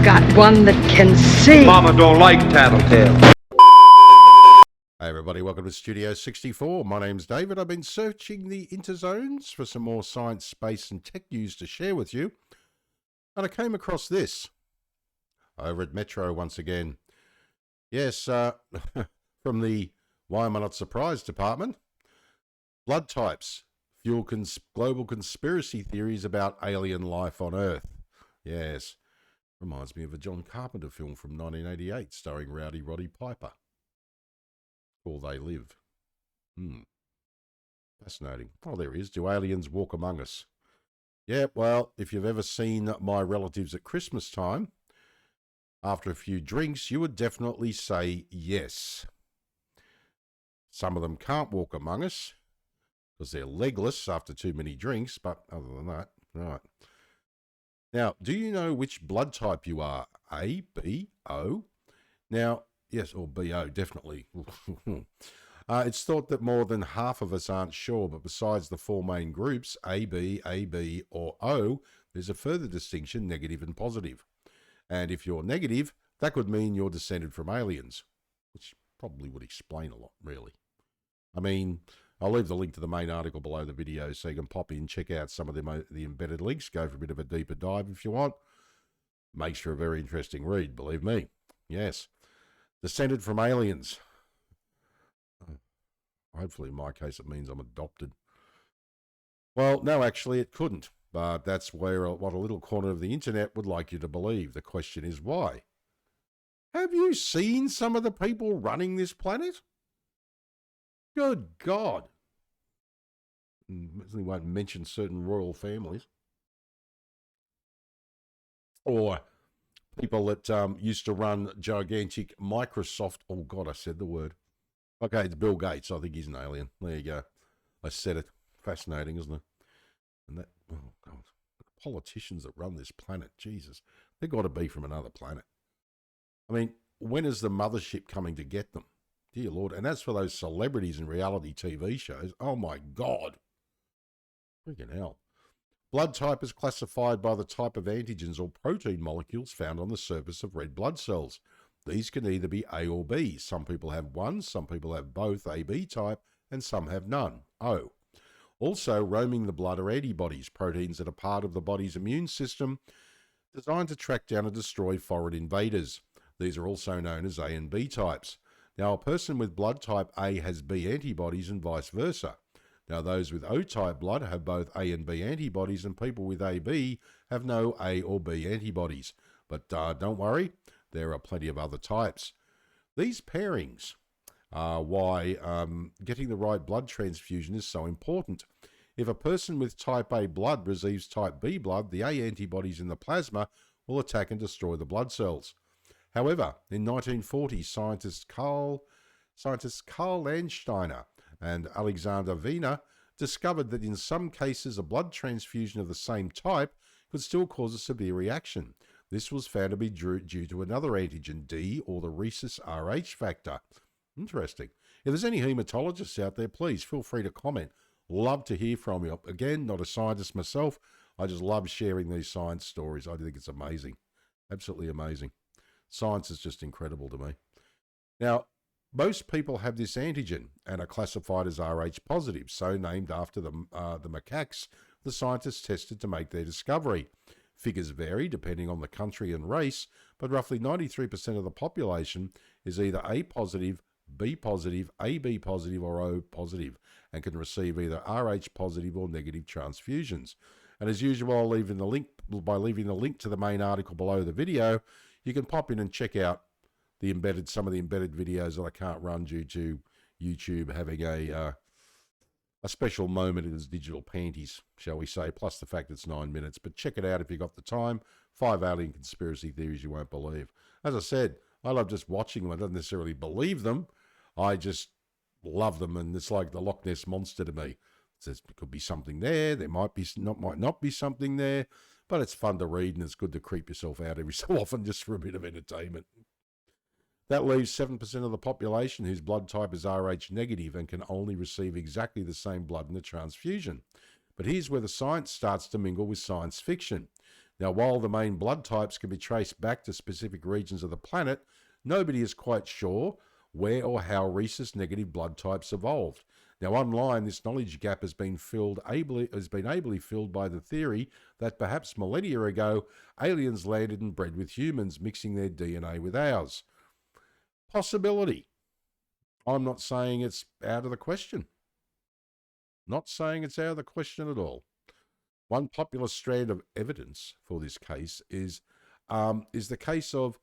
got one that can see. Mama don't like tattletale. Hey everybody, welcome to Studio 64. My name's David. I've been searching the interzones for some more science, space and tech news to share with you. And I came across this over at Metro once again. Yes, from the Why Am I Not Surprised department. Blood types fuel global conspiracy theories about alien life on Earth. Yes, reminds me of a John Carpenter film from 1988 starring Rowdy Roddy Piper. Or They Live. Fascinating. Oh, there he is. Do aliens walk among us? Yeah, well, if you've ever seen my relatives at Christmas time, after a few drinks, you would definitely say yes. Some of them can't walk among us because they're legless after too many drinks, but other than that, right. Now, do you know which blood type you are? A, B, O? Now, yes, or BO, definitely. It's thought that more than half of us aren't sure, but besides the four main groups, AB, or O, there's a further distinction, negative and positive. And if you're negative, that could mean you're descended from aliens, which probably would explain a lot, really. I mean, I'll leave the link to the main article below the video so you can pop in, check out some of the embedded links, go for a bit of a deeper dive if you want. Makes for a very interesting read, believe me. Yes. Descended from aliens. Hopefully, in my case, it means I'm adopted. Well, no, actually, it couldn't. But that's what a little corner of the internet would like you to believe. The question is why? Have you seen some of the people running this planet? Good God. We won't mention certain royal families. Or people that used to run gigantic Microsoft. Oh, God, I said the word. Okay, it's Bill Gates. I think he's an alien. There you go. I said it. Fascinating, isn't it? And that, oh, God. The politicians that run this planet, Jesus, they've got to be from another planet. I mean, when is the mothership coming to get them? Dear Lord. And as for those celebrities in reality TV shows, oh, my God. Freaking hell. Blood type is classified by the type of antigens or protein molecules found on the surface of red blood cells. These can either be A or B. Some people have one, some people have both AB type, and some have none, O. Also, roaming the blood are antibodies, proteins that are part of the body's immune system, designed to track down and destroy foreign invaders. These are also known as A and B types. Now, a person with blood type A has B antibodies and vice versa. Now, those with O-type blood have both A and B antibodies, and people with AB have no A or B antibodies. But don't worry, there are plenty of other types. These pairings are why getting the right blood transfusion is so important. If a person with type A blood receives type B blood, the A antibodies in the plasma will attack and destroy the blood cells. However, in 1940, scientists Karl Landsteiner and Alexander Wiener discovered that in some cases a blood transfusion of the same type could still cause a severe reaction. This was found to be due to another antigen, D, or the rhesus Rh factor. Interesting. If there's any haematologists out there, please feel free to comment. Love to hear from you. Again, not a scientist myself. I just love sharing these science stories. I think it's amazing. Absolutely amazing. Science is just incredible to me. Now, most people have this antigen and are classified as Rh positive, so named after the macaques the scientists tested to make their discovery. Figures vary depending on the country and race, but roughly 93% of the population is either A positive, B positive, AB positive, or O positive, and can receive either Rh positive or negative transfusions. And as usual, I'll leave in the link leaving the link to the main article below the video. You can pop in and check out some of the embedded videos that I can't run due to YouTube having a special moment in its digital panties, shall we say, plus the fact it's 9 minutes. But check it out if you've got the time. 5 alien conspiracy theories you won't believe. As I said, I love just watching them. I don't necessarily believe them. I just love them, and it's like the Loch Ness Monster to me. It says there could be something there. There might not be something there, but it's fun to read, and it's good to creep yourself out every so often just for a bit of entertainment. That leaves 7% of the population whose blood type is Rh negative and can only receive exactly the same blood in the transfusion. But here's where the science starts to mingle with science fiction. Now, while the main blood types can be traced back to specific regions of the planet, nobody is quite sure where or how rhesus negative blood types evolved. Now, online, this knowledge gap has been ably filled by the theory that perhaps millennia ago, aliens landed and bred with humans, mixing their DNA with ours. Possibility. I'm not saying it's out of the question. Not saying it's out of the question at all. One popular strand of evidence for this case is the case of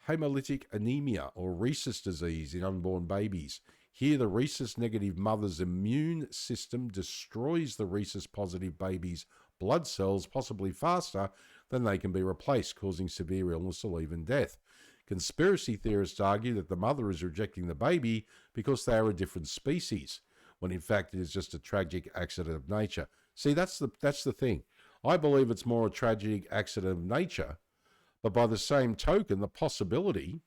hemolytic anemia or rhesus disease in unborn babies. Here, the rhesus-negative mother's immune system destroys the rhesus-positive baby's blood cells possibly faster than they can be replaced, causing severe illness or even death. Conspiracy theorists argue that the mother is rejecting the baby because they are a different species, when in fact it is just a tragic accident of nature. See, that's the thing. I believe it's more a tragic accident of nature, but by the same token, the possibility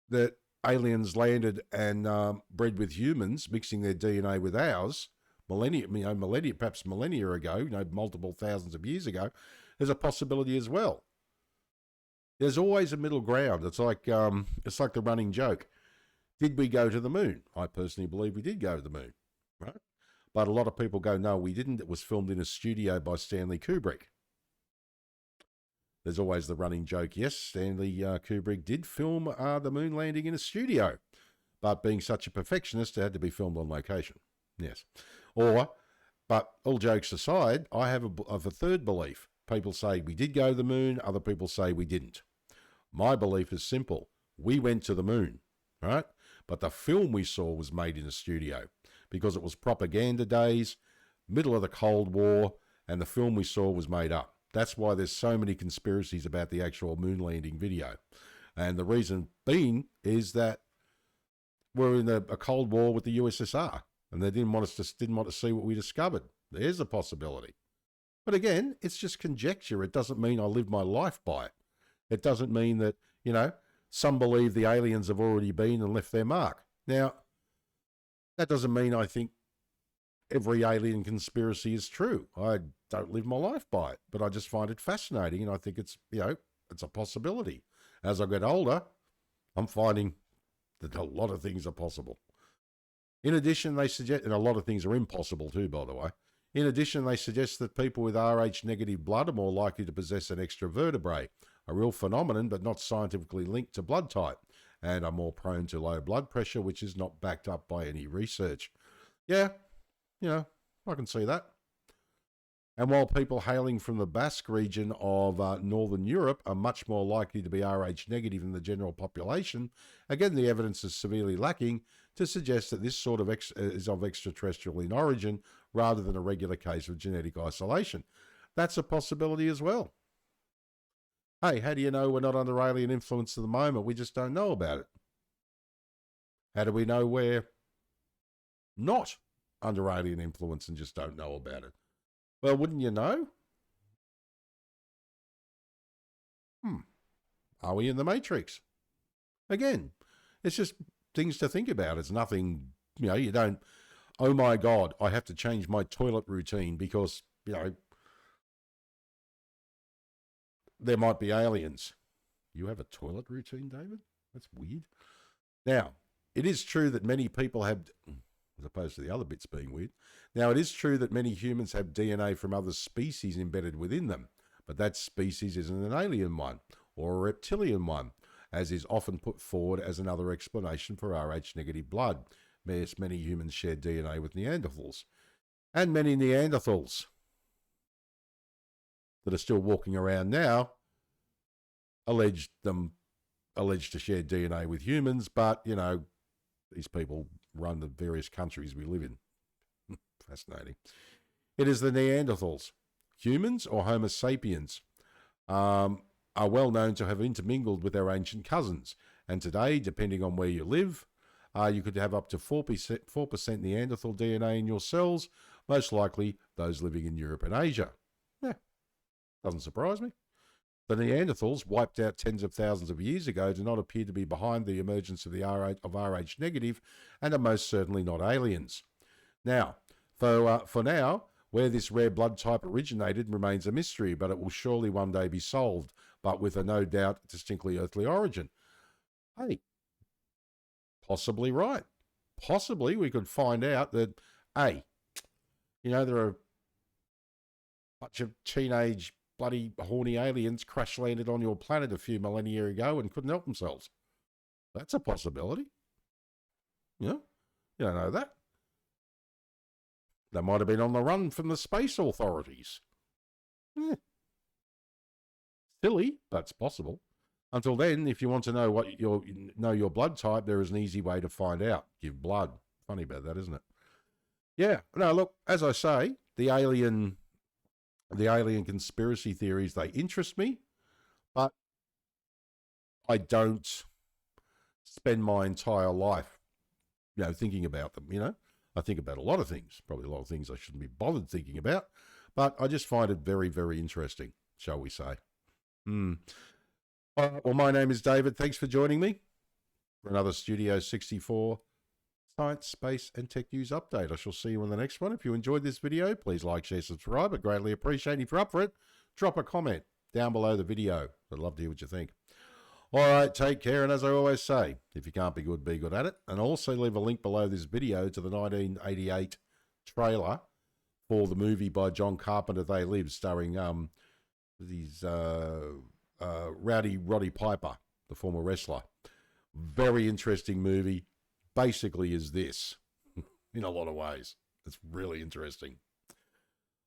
that aliens landed and bred with humans, mixing their DNA with ours, perhaps millennia ago, multiple thousands of years ago, there's a possibility as well. There's always a middle ground. It's like the running joke. Did we go to the moon? I personally believe we did go to the moon, right? But a lot of people go, no, we didn't. It was filmed in a studio by Stanley Kubrick. There's always the running joke. Yes, Stanley Kubrick did film the moon landing in a studio, but being such a perfectionist, it had to be filmed on location. Yes. But all jokes aside, I have a third belief. People say we did go to the moon. Other people say we didn't. My belief is simple. We went to the moon, right? But the film we saw was made in a studio because it was propaganda days, middle of the Cold War, and the film we saw was made up. That's why there's so many conspiracies about the actual moon landing video. And the reason being is that we're in a Cold War with the USSR, and they didn't want to see what we discovered. There's a possibility. But again, it's just conjecture. It doesn't mean I live my life by it. It doesn't mean that, some believe the aliens have already been and left their mark. Now, that doesn't mean I think every alien conspiracy is true. I don't live my life by it, but I just find it fascinating, and I think it's a possibility. As I get older, I'm finding that a lot of things are possible. In addition, they suggest, and a lot of things are impossible too, by the way. In addition, they suggest that people with Rh-negative blood are more likely to possess an extra vertebrae, a real phenomenon but not scientifically linked to blood type, and are more prone to low blood pressure, which is not backed up by any research. Yeah, I can see that. And while people hailing from the Basque region of Northern Europe are much more likely to be Rh-negative than the general population, again, the evidence is severely lacking to suggest that this sort of is of extraterrestrial in origin rather than a regular case of genetic isolation. That's a possibility as well. Hey, how do you know we're not under alien influence at the moment? We just don't know about it. How do we know we're not under alien influence and just don't know about it? Well, wouldn't you know? Are we in the Matrix? Again, it's just things to think about. It's nothing, you don't, oh my God, I have to change my toilet routine because, there might be aliens. You have a toilet routine, David? That's weird. Now, it is true that many people have, as opposed to the other bits being weird. Now, it is true that many humans have DNA from other species embedded within them, but that species isn't an alien one or a reptilian one, as is often put forward as another explanation for Rh-negative blood. Many humans share DNA with Neanderthals, and many Neanderthals that are still walking around now alleged to share DNA with humans, but, these people run the various countries we live in. Fascinating. It is the Neanderthals. Humans, or Homo sapiens, are well known to have intermingled with their ancient cousins. And today, depending on where you live, you could have up to 4% Neanderthal DNA in your cells, most likely those living in Europe and Asia. Yeah, doesn't surprise me. The Neanderthals, wiped out tens of thousands of years ago, do not appear to be behind the emergence of Rh-negative and are most certainly not aliens. Now, So for now, where this rare blood type originated remains a mystery, but it will surely one day be solved, but with a no doubt distinctly earthly origin. Hey, possibly right. Possibly we could find out that, hey, there are a bunch of teenage bloody horny aliens crash landed on your planet a few millennia ago and couldn't help themselves. That's a possibility. You don't know that. They might have been on the run from the space authorities. Silly, but it's possible. Until then, if you want to know your blood type, there is an easy way to find out. Give blood. Funny about that, isn't it? Yeah. No, look, as I say, the alien conspiracy theories, they interest me, but I don't spend my entire life, thinking about them, I think about a lot of things, probably a lot of things I shouldn't be bothered thinking about, but I just find it very, very interesting, shall we say. Well, my name is David. Thanks for joining me for another Studio 64 Science, Space and Tech News update. I shall see you in the next one. If you enjoyed this video, please like, share, subscribe. I'd greatly appreciate it. If you're up for it, drop a comment down below the video. I'd love to hear what you think. All right, take care. And as I always say, if you can't be good at it. And also leave a link below this video to the 1988 trailer for the movie by John Carpenter, They Live, starring Rowdy Roddy Piper, the former wrestler. Very interesting movie. Basically is this in a lot of ways. It's really interesting.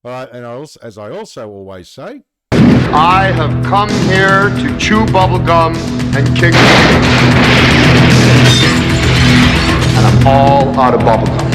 All right, and as I also always say, I have come here to chew bubblegum and kick. And I'm all out of bubblegum.